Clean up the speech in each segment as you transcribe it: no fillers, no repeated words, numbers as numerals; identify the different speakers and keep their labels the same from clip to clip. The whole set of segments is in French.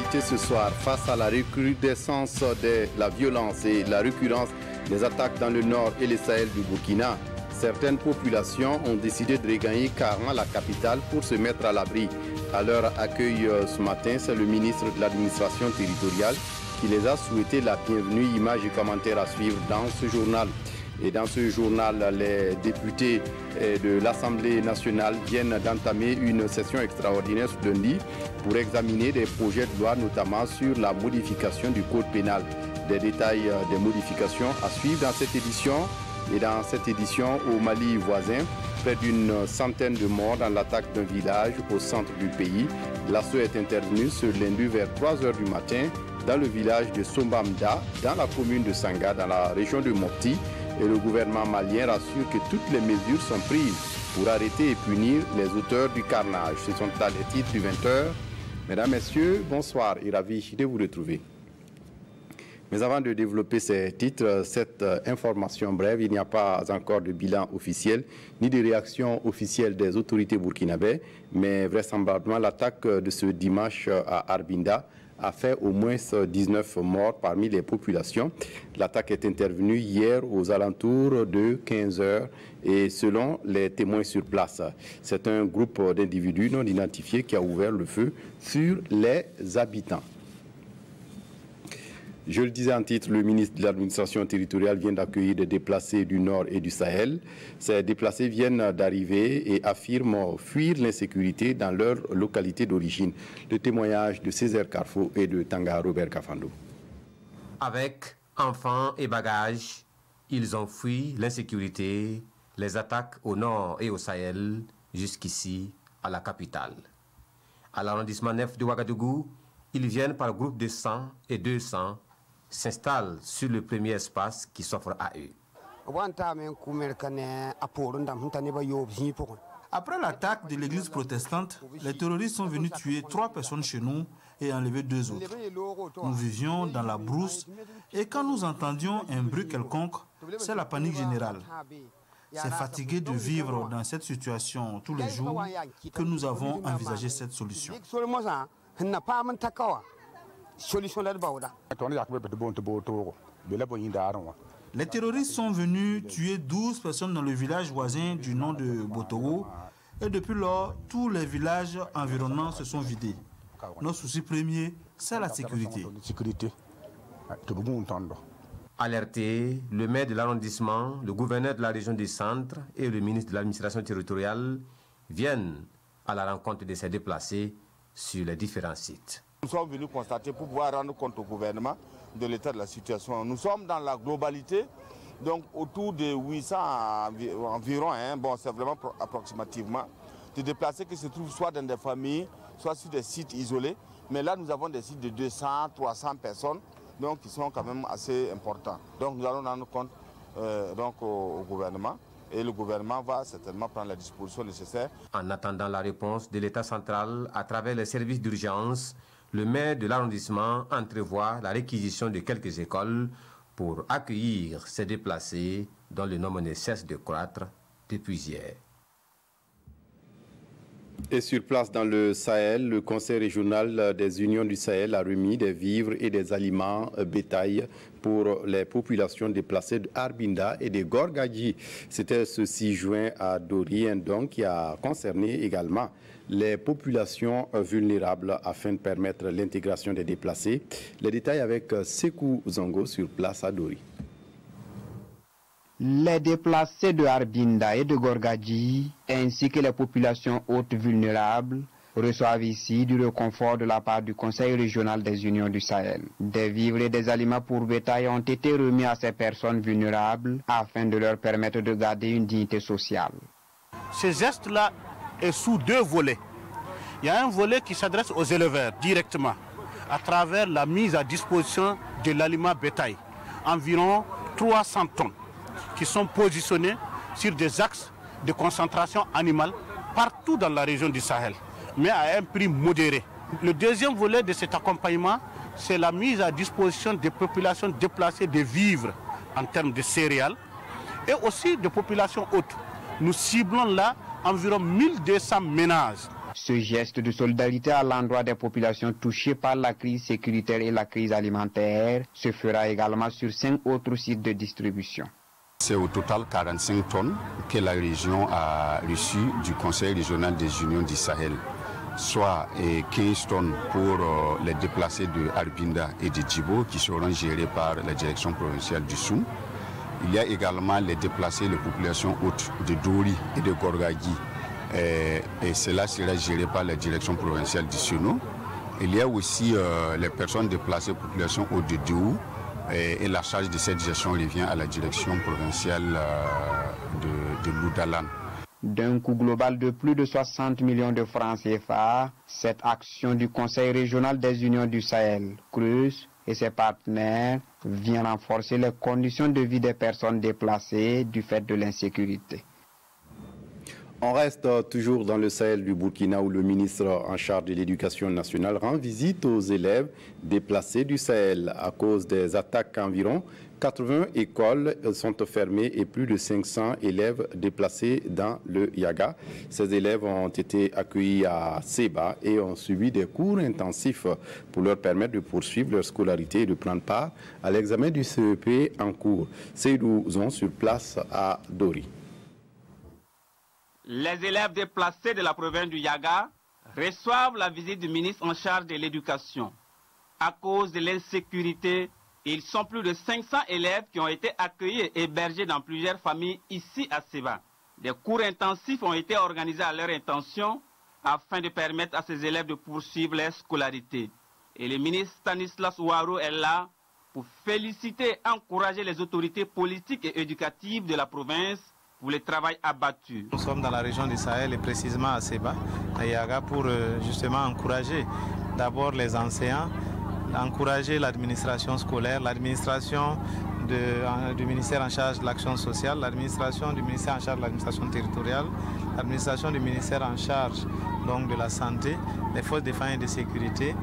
Speaker 1: l'actualité ce soir. Face à la recrudescence de la violence et la récurrence des attaques dans le nord et le Sahel du Burkina, certaines populations ont décidé de regagner carrément la capitale pour se mettre à l'abri. À leur accueil ce matin, c'est le ministre de l'administration territoriale qui les a souhaité la bienvenue. Images et commentaires à suivre dans ce journal. Et dans ce journal, les députés de l'Assemblée nationale viennent d'entamer une session extraordinaire ce lundi pour examiner des projets de loi, notamment sur la modification du code pénal. Des détails des modifications à suivre dans cette édition. Et dans cette édition, au Mali voisin, près d'une centaine de morts dans l'attaque d'un village au centre du pays. L'assaut est intervenu ce lundi vers 3 h du matin dans le village de Sombamda, dans la commune de Sanga, dans la région de Mopti. Et le gouvernement malien rassure que toutes les mesures sont prises pour arrêter et punir les auteurs du carnage. Ce sont là les titres du 20h. Mesdames, Messieurs, bonsoir et ravi de vous retrouver. Mais avant de développer ces titres, cette information brève, il n'y a pas encore de bilan officiel ni de réaction officielle des autorités burkinabées, mais vraisemblablement l'attaque de ce dimanche à Arbinda a fait au moins 19 morts parmi les populations. L'attaque est intervenue hier aux alentours de 15 h et selon les témoins sur place, c'est un groupe d'individus non identifiés qui a ouvert le feu sur les habitants. Je le disais en titre, le ministre de l'administration territoriale vient d'accueillir des déplacés du Nord et du Sahel. Ces déplacés viennent d'arriver et affirment fuir l'insécurité dans leur localité d'origine. Le témoignage de Césaire Carrefour et de Tanga Robert Kafando.
Speaker 2: Avec enfants et bagages, ils ont fui l'insécurité, les attaques au Nord et au Sahel, jusqu'ici à la capitale. À l'arrondissement 9 de Ouagadougou, ils viennent par groupe de 100 et 200 s'installent sur le premier espace qui s'offre à eux.
Speaker 3: Après l'attaque de l'église protestante, les terroristes sont venus tuer 3 personnes chez nous et enlever 2 autres. Nous vivions dans la brousse et quand nous entendions un bruit quelconque, c'est la panique générale. C'est fatigué de vivre dans cette situation tous les jours que nous avons envisagé cette solution. Les terroristes sont venus tuer 12 personnes dans le village voisin du nom de Botowo et depuis lors, tous les villages environnants se sont vidés. Notre souci premier, c'est la sécurité.
Speaker 2: Alertés, le maire de l'arrondissement, le gouverneur de la région du centre et le ministre de l'administration territoriale viennent à la rencontre de ces déplacés sur les différents sites.
Speaker 4: Nous sommes venus constater pour pouvoir rendre compte au gouvernement de l'état de la situation. Nous sommes dans la globalité, donc autour de 800 environ, bon, c'est vraiment approximativement, de déplacés qui se trouvent soit dans des familles, soit sur des sites isolés. Mais là, nous avons des sites de 200, 300 personnes, donc qui sont quand même assez importants. Donc nous allons rendre compte au gouvernement. Et le gouvernement va certainement prendre les dispositions nécessaires.
Speaker 2: En attendant la réponse de l'État central à travers les services d'urgence, le maire de l'arrondissement entrevoit la réquisition de quelques écoles pour accueillir ces déplacés dont le nombre ne cesse de croître depuis hier.
Speaker 1: Et sur place dans le Sahel, le Conseil régional des Unions du Sahel a remis des vivres et des aliments bétail pour les populations déplacées d'Arbinda et de Gorgadji. C'était ce 6 juin à Dori, donc qui a concerné également les populations vulnérables afin de permettre l'intégration des déplacés. Les détails avec Sekou Zongo sur place à Dori.
Speaker 5: Les déplacés de Arbinda et de Gorgadji, ainsi que les populations hautes vulnérables, reçoivent ici du réconfort de la part du Conseil régional des Unions du Sahel. Des vivres et des aliments pour bétail ont été remis à ces personnes vulnérables afin de leur permettre de garder une dignité sociale.
Speaker 6: Ce geste-là est sous 2 volets. Il y a un volet qui s'adresse aux éleveurs directement, à travers la mise à disposition de l'aliment bétail, environ 300 tonnes, qui sont positionnés sur des axes de concentration animale partout dans la région du Sahel, mais à un prix modéré. Le deuxième volet de cet accompagnement, c'est la mise à disposition des populations déplacées de vivres en termes de céréales et aussi de populations hautes. Nous ciblons là environ 1200 ménages.
Speaker 5: Ce geste de solidarité à l'endroit des populations touchées par la crise sécuritaire et la crise alimentaire se fera également sur 5 autres sites de distribution.
Speaker 7: C'est au total 45 tonnes que la région a reçues du Conseil régional des unions du Sahel, soit 15 tonnes pour les déplacés de Arbinda et de Djibo qui seront gérés par la direction provinciale du Soum. Il y a également les déplacés, les populations hautes de Dori et de Gorgagui, et cela sera géré par la direction provinciale du Siono. Il y a aussi les personnes déplacées, populations hautes de Déou, et la charge de cette gestion revient à la direction provinciale de Loudalan.
Speaker 5: D'un coût global de plus de 60 millions de francs CFA, cette action du Conseil régional des unions du Sahel, CRUS, et ses partenaires vient renforcer les conditions de vie des personnes déplacées du fait de l'insécurité.
Speaker 1: On reste toujours dans le Sahel du Burkina où le ministre en charge de l'éducation nationale rend visite aux élèves déplacés du Sahel. À cause des attaques, environ 80 écoles sont fermées et plus de 500 élèves déplacés dans le Yaga. Ces élèves ont été accueillis à Seba et ont suivi des cours intensifs pour leur permettre de poursuivre leur scolarité et de prendre part à l'examen du CEP en cours. Seydou Zon sur place à Dori.
Speaker 8: Les élèves déplacés de la province du Yaga reçoivent la visite du ministre en charge de l'éducation. À cause de l'insécurité, ils sont plus de 500 élèves qui ont été accueillis et hébergés dans plusieurs familles ici à Seba. Des cours intensifs ont été organisés à leur intention afin de permettre à ces élèves de poursuivre leur scolarité. Et le ministre Stanislas Ouaro est là pour féliciter et encourager les autorités politiques et éducatives de la province pour le travail abattu.
Speaker 9: Nous sommes dans la région du Sahel et précisément à Seba, à Yaga, pour justement encourager d'abord les enseignants, encourager l'administration scolaire, l'administration du ministère en charge de l'action sociale, l'administration du ministère en charge de l'administration territoriale, l'administration du ministère en charge donc de la santé, les forces de défense et de sécurité,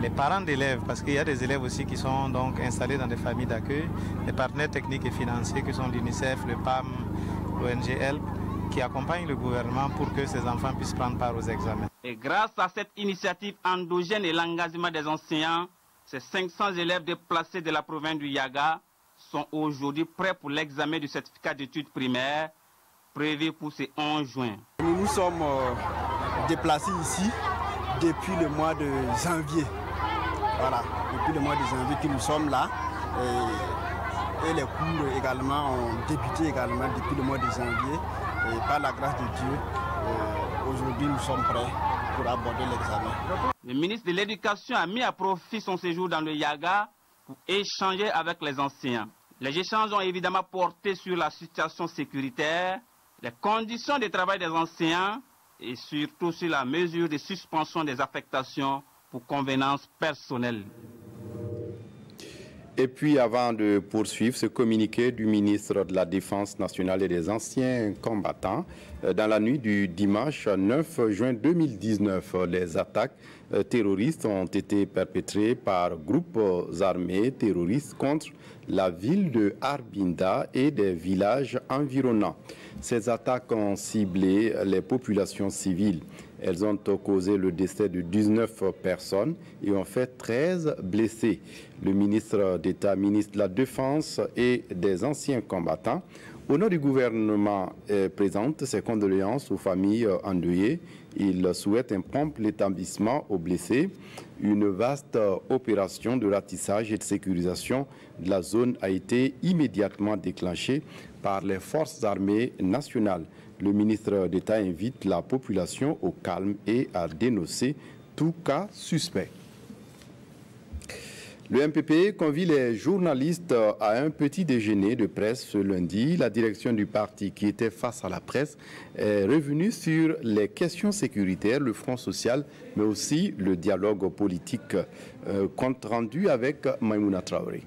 Speaker 9: les parents d'élèves, parce qu'il y a des élèves aussi qui sont donc installés dans des familles d'accueil, les partenaires techniques et financiers qui sont l'UNICEF, le PAM, l'ONG HELP, qui accompagnent le gouvernement pour que ces enfants puissent prendre part aux examens.
Speaker 8: Et grâce à cette initiative endogène et l'engagement des enseignants, ces 500 élèves déplacés de la province du Yaga sont aujourd'hui prêts pour l'examen du certificat d'études primaires prévu pour ce 11 juin.
Speaker 10: Nous nous sommes déplacés ici depuis le mois de janvier. Voilà, depuis le mois de janvier que nous sommes là. Et les cours également ont débuté également depuis le mois de janvier. Et par la grâce de Dieu, aujourd'hui nous sommes prêts pour aborder l'examen.
Speaker 8: Le ministre de l'Éducation a mis à profit son séjour dans le Yaga pour échanger avec les enseignants. Les échanges ont évidemment porté sur la situation sécuritaire, les conditions de travail des enseignants et surtout sur la mesure de suspension des affectations pour convenance personnelle.
Speaker 1: Et puis, avant de poursuivre ce communiqué du ministre de la Défense nationale et des anciens combattants, dans la nuit du dimanche 9 juin 2019, les attaques terroristes ont été perpétrées par groupes armés terroristes contre la ville de Arbinda et des villages environnants. Ces attaques ont ciblé les populations civiles. Elles ont causé le décès de 19 personnes et ont fait 13 blessés. Le ministre d'État, ministre de la Défense et des anciens combattants, au nom du gouvernement, présente ses condoléances aux familles endeuillées. Il souhaite un prompt rétablissement aux blessés. Une vaste opération de ratissage et de sécurisation de la zone a été immédiatement déclenchée par les forces armées nationales. Le ministre d'État invite la population au calme et à dénoncer tout cas suspect. Le MPP convie les journalistes à un petit déjeuner de presse ce lundi. La direction du parti qui était face à la presse est revenue sur les questions sécuritaires, le front social, mais aussi le dialogue politique. Compte rendu avec Maïmouna Traoré.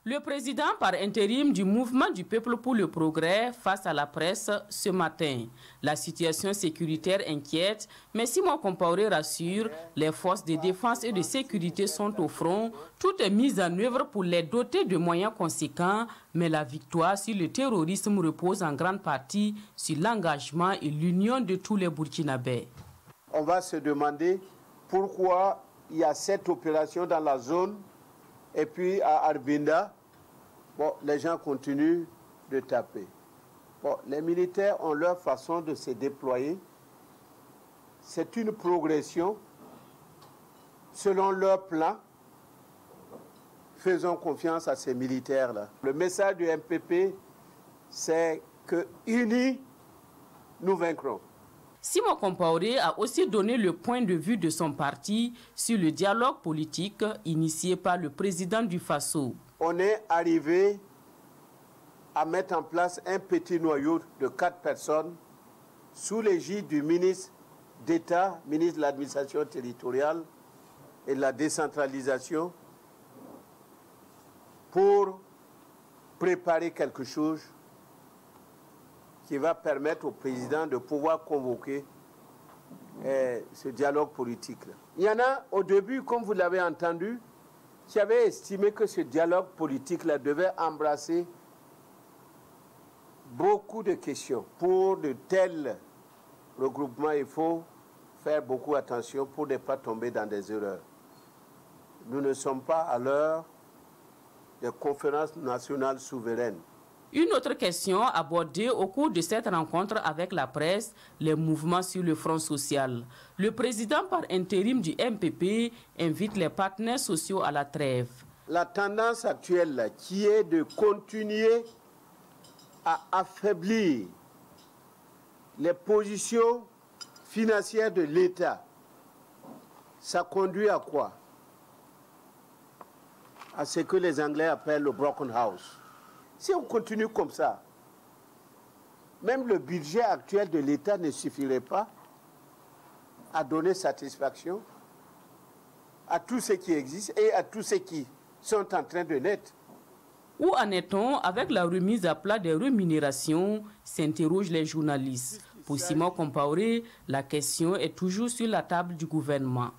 Speaker 11: Le président par intérim du mouvement du peuple pour le progrès face à la presse ce matin. La situation sécuritaire inquiète, mais Simon Compaoré rassure, les forces de défense et de sécurité sont au front. Tout est mis en œuvre pour les doter de moyens conséquents, mais la victoire sur le terrorisme repose en grande partie sur l'engagement et l'union de tous les Burkinabés.
Speaker 12: On va se demander pourquoi il y a cette opération dans la zone et puis à Arbinda, bon, les gens continuent de taper. Bon, les militaires ont leur façon de se déployer. C'est une progression selon leur plan. Faisons confiance à ces militaires-là. Le message du MPP, c'est que unis, nous vaincrons.
Speaker 11: Simon Compaoré a aussi donné le point de vue de son parti sur le dialogue politique initié par le président du Faso.
Speaker 12: On est arrivé à mettre en place un petit noyau de 4 personnes sous l'égide du ministre d'État, ministre de l'administration territoriale et de la décentralisation, pour préparer quelque chose qui va permettre au président de pouvoir convoquer ce dialogue politique-là. Il y en a au début, comme vous l'avez entendu, qui avaient estimé que ce dialogue politique-là devait embrasser beaucoup de questions. Pour de tels regroupements, il faut faire beaucoup attention pour ne pas tomber dans des erreurs. Nous ne sommes pas à l'heure des conférences nationales souveraines.
Speaker 11: Une autre question abordée au cours de cette rencontre avec la presse, les mouvements sur le front social. Le président par intérim du MPP invite les partenaires sociaux à la trêve.
Speaker 12: La tendance actuelle, là, qui est de continuer à affaiblir les positions financières de l'État, ça conduit à quoi? À ce que les Anglais appellent le broken house. Si on continue comme ça, même le budget actuel de l'État ne suffirait pas à donner satisfaction à tous ceux qui existent et à tous ceux qui sont en train de naître.
Speaker 11: Où en est-on avec la remise à plat des rémunérations, s'interrogent les journalistes. Pour Simon Compaoré, la question est toujours sur la table du gouvernement.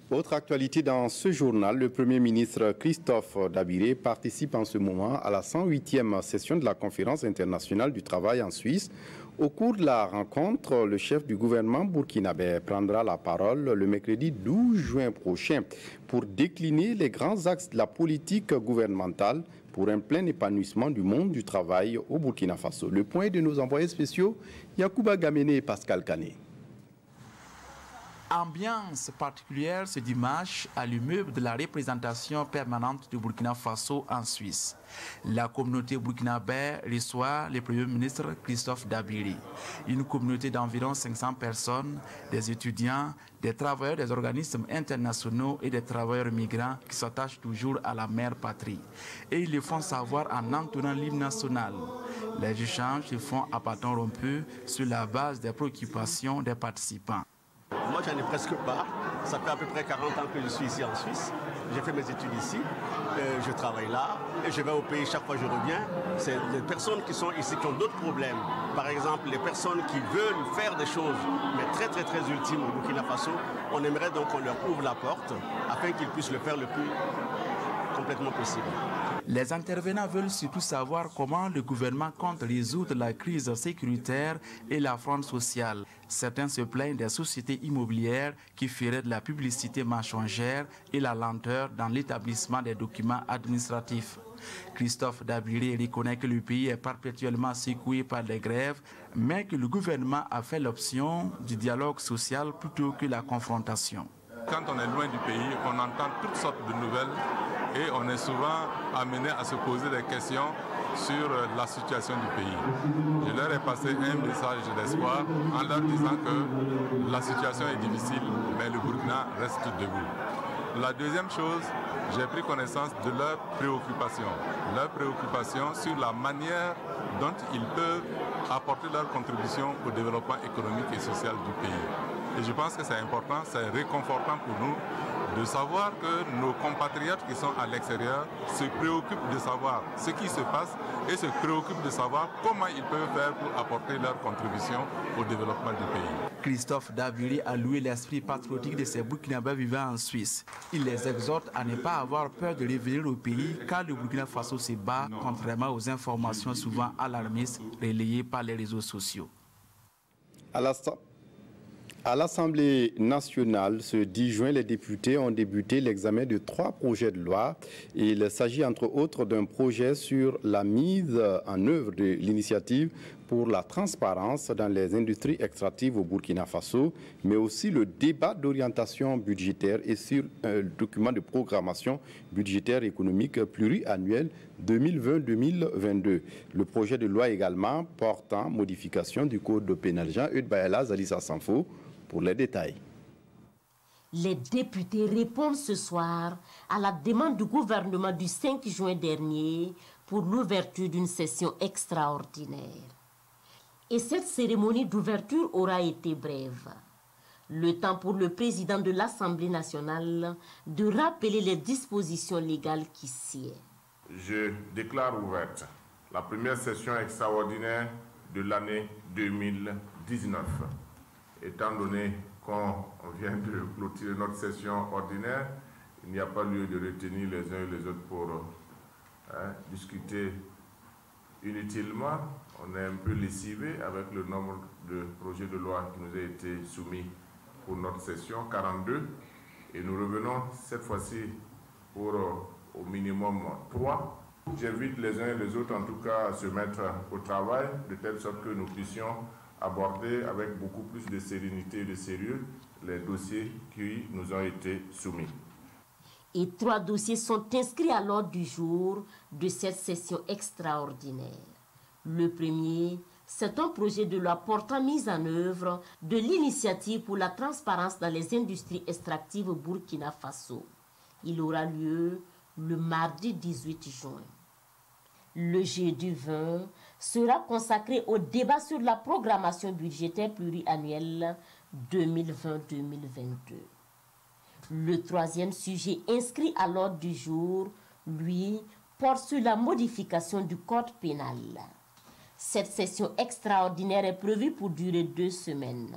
Speaker 1: Autre actualité dans ce journal, le Premier ministre Christophe Dabiré participe en ce moment à la 108e session de la Conférence internationale du travail en Suisse. Au cours de la rencontre, le chef du gouvernement burkinabé prendra la parole le mercredi 12 juin prochain pour décliner les grands axes de la politique gouvernementale pour un plein épanouissement du monde du travail au Burkina Faso. Le point de nos envoyés spéciaux, Yacouba Gamene et Pascal Kané.
Speaker 13: Ambiance particulière ce dimanche à l'immeuble de la représentation permanente du Burkina Faso en Suisse. La communauté burkinabé reçoit le Premier ministre Christophe Dabiré. Une communauté d'environ 500 personnes, des étudiants, des travailleurs des organismes internationaux et des travailleurs migrants qui s'attachent toujours à la mère patrie. Et ils le font savoir en entonnant l'hymne national. Les échanges se font à bâton rompu sur la base des préoccupations des participants.
Speaker 14: Moi, j'en ai presque pas. Ça fait à peu près 40 ans que je suis ici en Suisse. J'ai fait mes études ici. Je travaille là. Et je vais au pays chaque fois que je reviens. C'est les personnes qui sont ici qui ont d'autres problèmes. Par exemple, les personnes qui veulent faire des choses, mais très ultimes au Burkina Faso. On aimerait donc qu'on leur ouvre la porte afin qu'ils puissent le faire le plus complètement possible.
Speaker 13: Les intervenants veulent surtout savoir comment le gouvernement compte résoudre la crise sécuritaire et la fronde sociale. Certains se plaignent des sociétés immobilières qui feraient de la publicité mensongère et la lenteur dans l'établissement des documents administratifs. Christophe Dabiré reconnaît que le pays est perpétuellement secoué par des grèves, mais que le gouvernement a fait l'option du dialogue social plutôt que la confrontation.
Speaker 15: Quand on est loin du pays, on entend toutes sortes de nouvelles et on est souvent amené à se poser des questions sur la situation du pays. Je leur ai passé un message d'espoir en leur disant que la situation est difficile, mais le Burkina reste debout. La deuxième chose, j'ai pris connaissance de leurs préoccupations sur la manière dont ils peuvent apporter leur contribution au développement économique et social du pays. Et je pense que c'est important, c'est réconfortant pour nous de savoir que nos compatriotes qui sont à l'extérieur se préoccupent de savoir ce qui se passe et se préoccupent de savoir comment ils peuvent faire pour apporter leur contribution au développement du pays.
Speaker 13: Christophe Dabiri a loué l'esprit patriotique de ces Burkinabés vivant en Suisse. Il les exhorte à ne pas avoir peur de revenir au pays car le Burkina Faso se bat contrairement aux informations souvent alarmistes relayées par les réseaux sociaux.
Speaker 1: À l'Assemblée nationale, ce 10 juin, les députés ont débuté l'examen de 3 projets de loi. Il s'agit entre autres d'un projet sur la mise en œuvre de l'initiative pour la transparence dans les industries extractives au Burkina Faso, mais aussi le débat d'orientation budgétaire et sur un document de programmation budgétaire économique pluriannuel 2020-2022. Le projet de loi également portant modification du code pénal. Jean-Eudes Bayala, Zalissa Sanfo, pour les détails.
Speaker 16: Les députés répondent ce soir à la demande du gouvernement du 5 juin dernier pour l'ouverture d'une session extraordinaire. Et cette cérémonie d'ouverture aura été brève. Le temps pour le président de l'Assemblée nationale de rappeler les dispositions légales qui sied.
Speaker 17: Je déclare ouverte la première session extraordinaire de l'année 2019. Étant donné qu'on vient de clôturer notre session ordinaire, il n'y a pas lieu de retenir les uns et les autres pour discuter inutilement. On est un peu lessivé avec le nombre de projets de loi qui nous a été soumis pour notre session, 42. Et nous revenons cette fois-ci pour au minimum 3. J'invite les uns et les autres en tout cas à se mettre au travail de telle sorte que nous puissions aborder avec beaucoup plus de sérénité et de sérieux les dossiers qui nous ont été soumis.
Speaker 16: Et 3 dossiers sont inscrits à l'ordre du jour de cette session extraordinaire. Le premier, c'est un projet de loi portant mise en œuvre de l'initiative pour la transparence dans les industries extractives au Burkina Faso. Il aura lieu le mardi 18 juin. Le jeudi 20 sera consacré au débat sur la programmation budgétaire pluriannuelle 2020-2022. Le troisième sujet inscrit à l'ordre du jour, lui, porte sur la modification du code pénal. Cette session extraordinaire est prévue pour durer 2 semaines.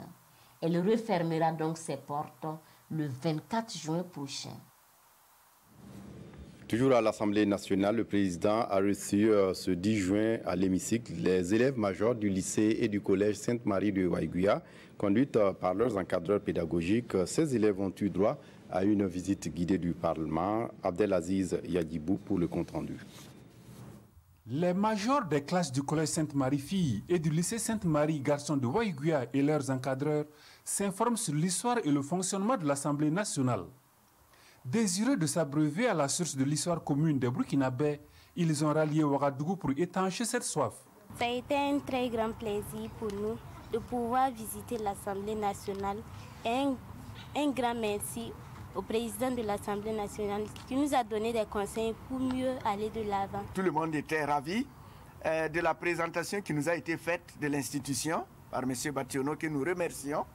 Speaker 16: Elle refermera donc ses portes le 24 juin prochain.
Speaker 1: Toujours à l'Assemblée nationale, le président a reçu ce 10 juin à l'hémicycle les élèves majors du lycée et du collège Sainte-Marie de Waiguia, conduites par leurs encadreurs pédagogiques. Ces élèves ont eu droit à une visite guidée du Parlement. Abdelaziz Yadibou pour le compte-rendu.
Speaker 18: Les majors des classes du collège Sainte-Marie filles et du lycée Sainte-Marie garçons de Waiguia et leurs encadreurs s'informent sur l'histoire et le fonctionnement de l'Assemblée nationale. Désireux de s'abreuver à la source de l'histoire commune des Burkinabés, ils ont rallié Ouagadougou pour étancher cette soif.
Speaker 19: Ça a été un très grand plaisir pour nous de pouvoir visiter l'Assemblée nationale et un grand merci au président de l'Assemblée nationale qui nous a donné des conseils pour mieux aller de l'avant.
Speaker 20: Tout le monde était ravi de la présentation qui nous a été faite de l'institution par M. Bationo que nous remercions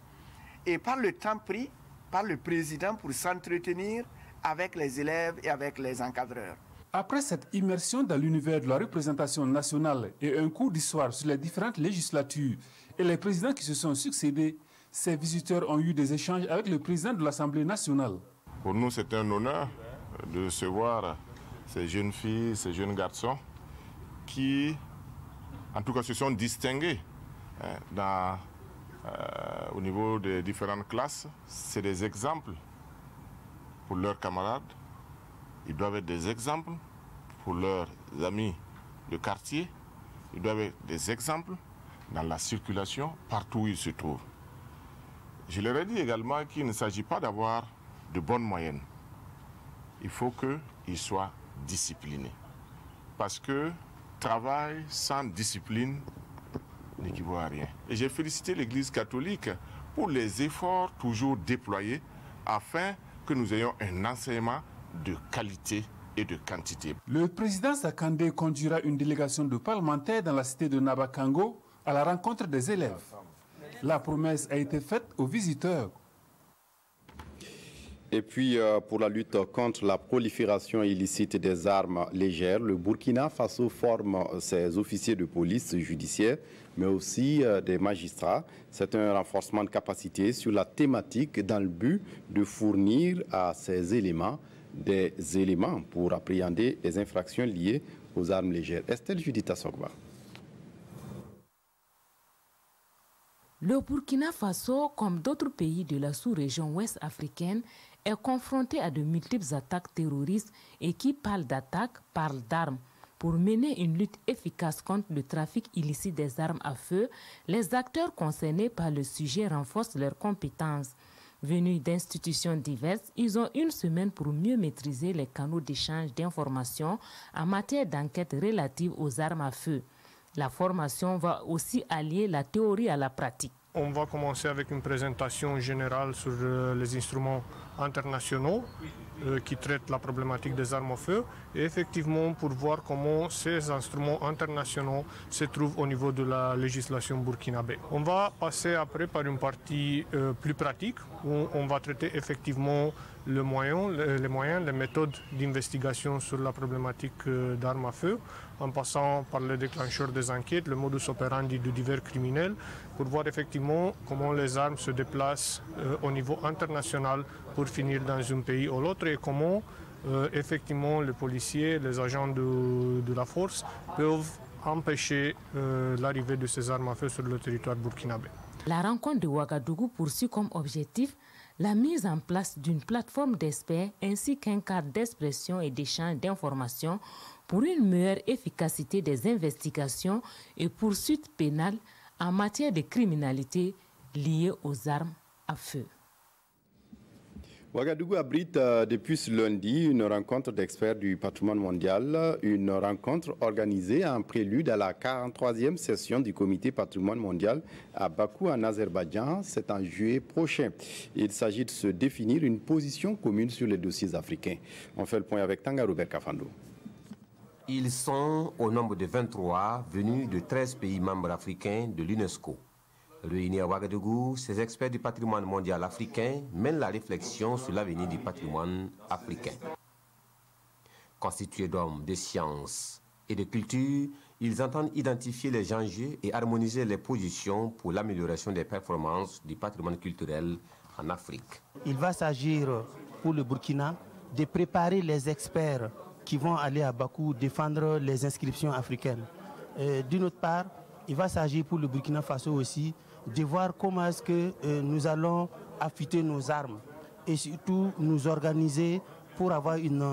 Speaker 20: et par le temps pris par le président pour s'entretenir avec les élèves et avec les encadreurs.
Speaker 18: Après cette immersion dans l'univers de la représentation nationale et un cours d'histoire sur les différentes législatures et les présidents qui se sont succédés, ces visiteurs ont eu des échanges avec le président de l'Assemblée nationale.
Speaker 17: Pour nous, c'est un honneur de recevoir ces jeunes filles, ces jeunes garçons qui, en tout cas, se sont distingués au niveau des différentes classes. C'est des exemples pour leurs camarades. Ils doivent être des exemples pour leurs amis de quartier. Ils doivent être des exemples dans la circulation partout où ils se trouvent. Je leur ai dit également qu'il ne s'agit pas d'avoir de bonnes moyennes. Il faut qu'ils soient disciplinés. Parce que travail sans discipline n'équivaut à rien. Et j'ai félicité l'Église catholique pour les efforts toujours déployés afin que nous ayons un enseignement de qualité et de quantité.
Speaker 18: Le président Sakandé conduira une délégation de parlementaires dans la cité de Nabakango à la rencontre des élèves. La promesse a été faite aux visiteurs.
Speaker 1: Et puis, pour la lutte contre la prolifération illicite des armes légères, le Burkina Faso forme ses officiers de police judiciaire, mais aussi des magistrats. C'est un renforcement de capacité sur la thématique dans le but de fournir à ces éléments des éléments pour appréhender les infractions liées aux armes légères. Estelle Judita Sokba.
Speaker 21: Le Burkina Faso, comme d'autres pays de la sous-région ouest africaine, est confronté à de multiples attaques terroristes et qui parlent d'attaques parlent d'armes. Pour mener une lutte efficace contre le trafic illicite des armes à feu, les acteurs concernés par le sujet renforcent leurs compétences. Venus d'institutions diverses, ils ont une semaine pour mieux maîtriser les canaux d'échange d'informations en matière d'enquête relative aux armes à feu. La formation va aussi allier la théorie à la pratique.
Speaker 22: On va commencer avec une présentation générale sur les instruments internationaux qui traitent la problématique des armes à feu et effectivement pour voir comment ces instruments internationaux se trouvent au niveau de la législation burkinabé. On va passer après par une partie plus pratique où on va traiter effectivement les moyens, les méthodes d'investigation sur la problématique d'armes à feu, en passant par les déclencheurs des enquêtes, le modus operandi de divers criminels, pour voir effectivement comment les armes se déplacent au niveau international pour finir dans un pays ou l'autre et comment effectivement les policiers, les agents de la force peuvent empêcher l'arrivée de ces armes à feu sur le territoire burkinabé.
Speaker 21: La rencontre de Ouagadougou poursuit comme objectif la mise en place d'une plateforme d'experts ainsi qu'un cadre d'expression et d'échange d'informations pour une meilleure efficacité des investigations et poursuites pénales en matière de criminalité liée aux armes à feu.
Speaker 1: Ouagadougou abrite depuis ce lundi une rencontre d'experts du patrimoine mondial, une rencontre organisée en prélude à la 43e session du comité patrimoine mondial à Bakou en Azerbaïdjan. C'est en juillet prochain. Il s'agit de se définir une position commune sur les dossiers africains. On fait le point avec Tanga Robert Kafando.
Speaker 2: Ils sont au nombre de 23 venus de 13 pays membres africains de l'UNESCO. Réunis à Ouagadougou, ces experts du patrimoine mondial africain mènent la réflexion sur l'avenir du patrimoine africain. Constitués d'hommes de sciences et de culture, ils entendent identifier les enjeux et harmoniser les positions pour l'amélioration des performances du patrimoine culturel en Afrique.
Speaker 23: Il va s'agir pour le Burkina de préparer les experts qui vont aller à Bakou défendre les inscriptions africaines. D'une autre part, il va s'agir pour le Burkina Faso aussi de voir comment est-ce que nous allons affûter nos armes et surtout nous organiser pour avoir une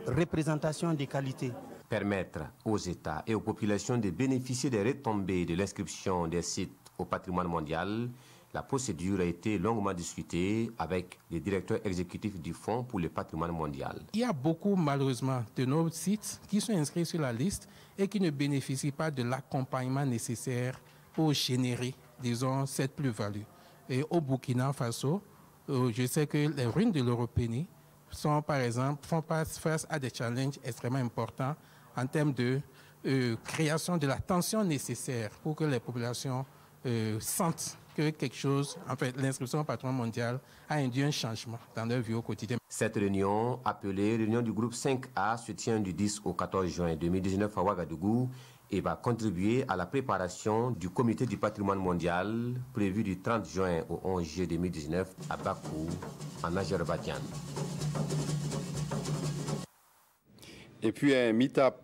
Speaker 23: représentation de qualité.
Speaker 2: Permettre aux États et aux populations de bénéficier des retombées de l'inscription des sites au patrimoine mondial, la procédure a été longuement discutée avec les directeurs exécutifs du Fonds pour le patrimoine mondial.
Speaker 24: Il y a beaucoup, malheureusement, de nos sites qui sont inscrits sur la liste et qui ne bénéficient pas de l'accompagnement nécessaire pour générer, disons, cette plus-value. Et au Burkina Faso, je sais que les ruines de l'Européenie sont, par exemple, font face à des challenges extrêmement importants en termes de création de la tension nécessaire pour que les populations sentent que quelque chose, en fait, l'inscription au patrimoine mondial a induit un changement dans leur vie au quotidien.
Speaker 2: Cette réunion, appelée réunion du groupe 5A, se tient du 10 au 14 juin 2019 à Ouagadougou et va contribuer à la préparation du comité du patrimoine mondial prévu du 30 juin au 11 juillet 2019 à Bakou, en Azerbaïdjan.
Speaker 1: Et puis un meet-up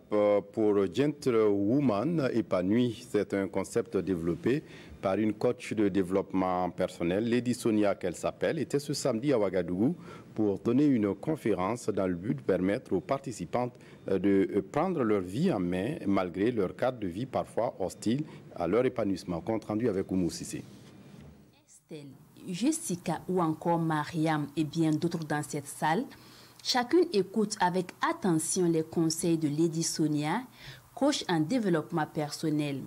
Speaker 1: pour Gentlewoman épanouie. C'est un concept développé par une coach de développement personnel, Lady Sonia qu'elle s'appelle, était ce samedi à Ouagadougou pour donner une conférence dans le but de permettre aux participantes de prendre leur vie en main malgré leur cadre de vie parfois hostile à leur épanouissement. Compte rendu avec Oumou Sissé.
Speaker 25: Estelle, Jessica ou encore Mariam et bien d'autres dans cette salle, chacune écoute avec attention les conseils de Lady Sonia, coach en développement personnel.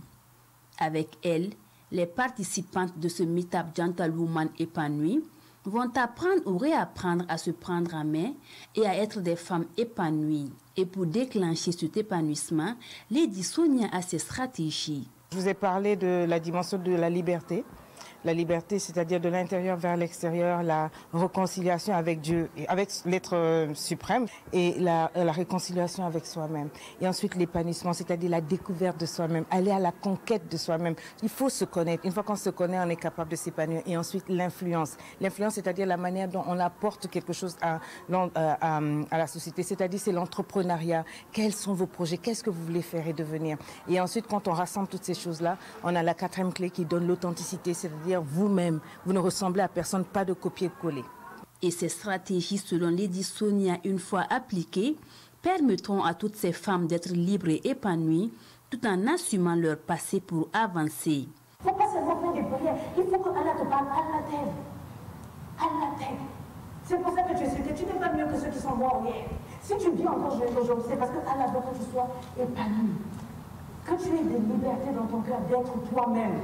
Speaker 25: Avec elle, les participantes de ce meet-up Gentlewoman épanouies vont apprendre ou réapprendre à se prendre en main et à être des femmes épanouies. Et pour déclencher cet épanouissement, Lady Sonia a ses stratégies.
Speaker 26: Je vous ai parlé de la dimension de la liberté,
Speaker 3: la liberté, c'est-à-dire de l'intérieur vers l'extérieur, la réconciliation avec Dieu, et avec l'être suprême, et la réconciliation avec soi-même. Et ensuite l'épanouissement, c'est-à-dire la découverte de soi-même, aller à la conquête de soi-même. Il faut se connaître. Une fois qu'on se connaît, on est capable de s'épanouir. Et ensuite l'influence. L'influence, c'est-à-dire la manière dont on apporte quelque chose à la société, c'est-à-dire c'est l'entrepreneuriat. Quels sont vos projets? Qu'est-ce que vous voulez faire et devenir? Et ensuite, quand on rassemble toutes ces choses-là, on a la quatrième clé qui donne l'authenticité, c'est-à-dire vous-même. Vous ne ressemblez à personne, pas de copier-coller.
Speaker 25: Et ces stratégies, selon Lady Sonia, une fois appliquées, permettront à toutes ces femmes d'être libres et épanouies, tout en assumant leur passé pour avancer.
Speaker 4: Il ne faut pas seulement faire des prières, il faut que Allah te parle, Allah t'aide. Allah t'aide. C'est pour ça que tu es sûr que tu n'es pas mieux que ceux qui sont morts hier. Si tu vis encore aujourd'hui, c'est parce que Allah veut que tu sois épanoui. Que tu aies de liberté dans ton cœur d'être toi-même.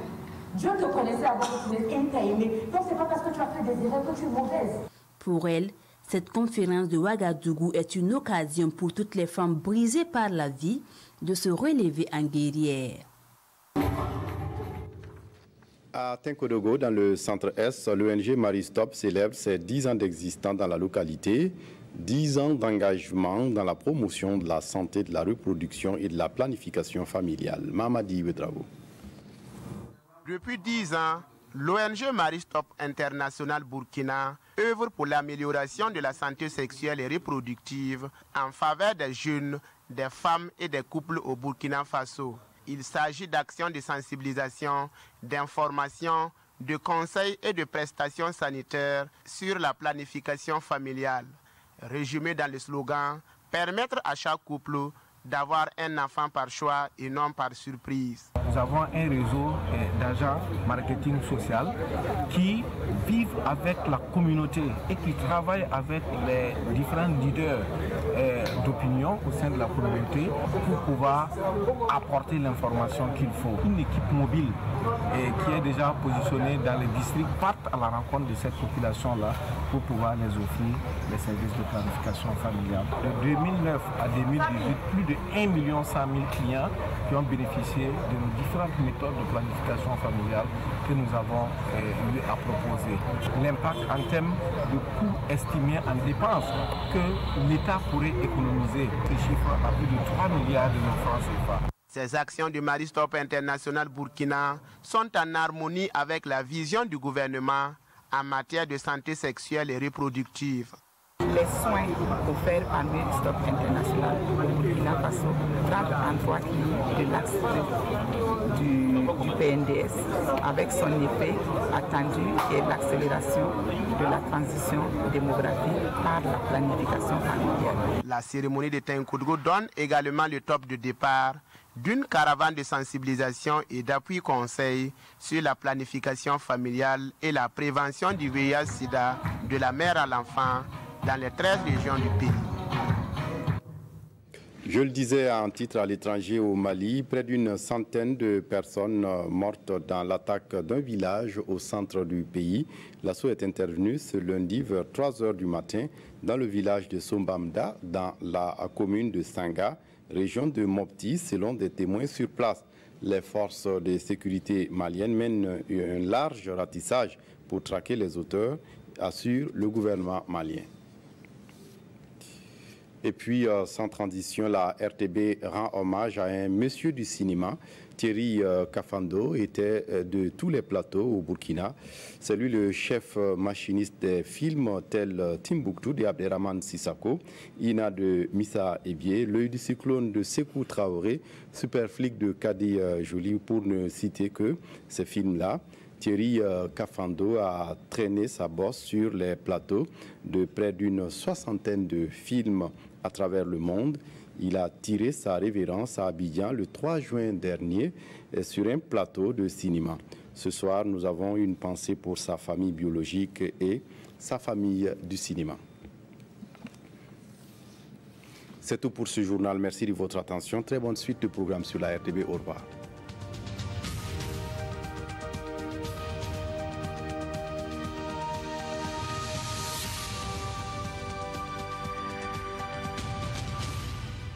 Speaker 4: Dieu te connaissait avant que tu l'aies et il t'a aimé. Donc c'est pas parce que tu as fait des erreurs que tu es mauvaise.
Speaker 25: Pour elle, cette conférence de Ouagadougou est une occasion pour toutes les femmes brisées par la vie de se relever en guerrière.
Speaker 1: À Tinkodogo, dans le centre-est, l'ONG Maristop célèbre ses 10 ans d'existence dans la localité, 10 ans d'engagement dans la promotion de la santé, de la reproduction et de la planification familiale. Mamadi Ouedraogo.
Speaker 5: Depuis 10 ans, l'ONG Maristop International Burkina œuvre pour l'amélioration de la santé sexuelle et reproductive en faveur des jeunes, des femmes et des couples au Burkina Faso. Il s'agit d'actions de sensibilisation, d'information, de conseils et de prestations sanitaires sur la planification familiale. Résumé dans le slogan « Permettre à chaque couple d'avoir un enfant par choix et non par surprise ».
Speaker 6: Nous avons un réseau d'agents marketing social qui vivent avec la communauté et qui travaillent avec les différents leaders d'opinion au sein de la communauté pour pouvoir apporter l'information qu'il faut. Une équipe mobile qui est déjà positionnée dans les districts part à la rencontre de cette population-là pour pouvoir les offrir les services de planification familiale. De 2009 à 2018, plus de 1 100 000 clients qui ont bénéficié de nos différentes méthodes de planification familiale que nous avons eu à proposer. L'impact en termes de coûts estimés en dépenses que l'État pourrait économiser, ce chiffre à plus de 3 milliards de francs CFA.
Speaker 5: Ces actions du Maristop International Burkina sont en harmonie avec la vision du gouvernement en matière de santé sexuelle et reproductive.
Speaker 7: Les soins offerts par Maristop International au Burkina Faso traitent en droit de l'axe du PNDS, avec son effet attendu et l'accélération de la transition démographique par la planification familiale.
Speaker 5: La cérémonie de Tinkodogo donne également le top de départ d'une caravane de sensibilisation et d'appui conseil sur la planification familiale et la prévention du VIH-Sida de la mère à l'enfant dans les 13 régions du pays.
Speaker 1: Je le disais en titre à l'étranger au Mali, près d'une centaine de personnes mortes dans l'attaque d'un village au centre du pays. L'assaut est intervenu ce lundi vers 3 h du matin dans le village de Sombamda, dans la commune de Sanga, région de Mopti, selon des témoins sur place. Les forces de sécurité maliennes mènent un large ratissage pour traquer les auteurs, assure le gouvernement malien. Et puis, sans transition, la RTB rend hommage à un monsieur du cinéma. Thierry Kafando était de tous les plateaux au Burkina. C'est lui le chef machiniste des films tels Timbuktu de Abderrahmane Sissako, Ina de Missa Ebié, L'œil du cyclone de Sékou Traoré, Superflic de Kadi Jouli, pour ne citer que ces films-là. Thierry Kafando a traîné sa bosse sur les plateaux de près d'une soixantaine de films à travers le monde. Il a tiré sa révérence à Abidjan le 3 juin dernier sur un plateau de cinéma. Ce soir, nous avons une pensée pour sa famille biologique et sa famille du cinéma. C'est tout pour ce journal. Merci de votre attention. Très bonne suite de programme sur la RTB. Au revoir.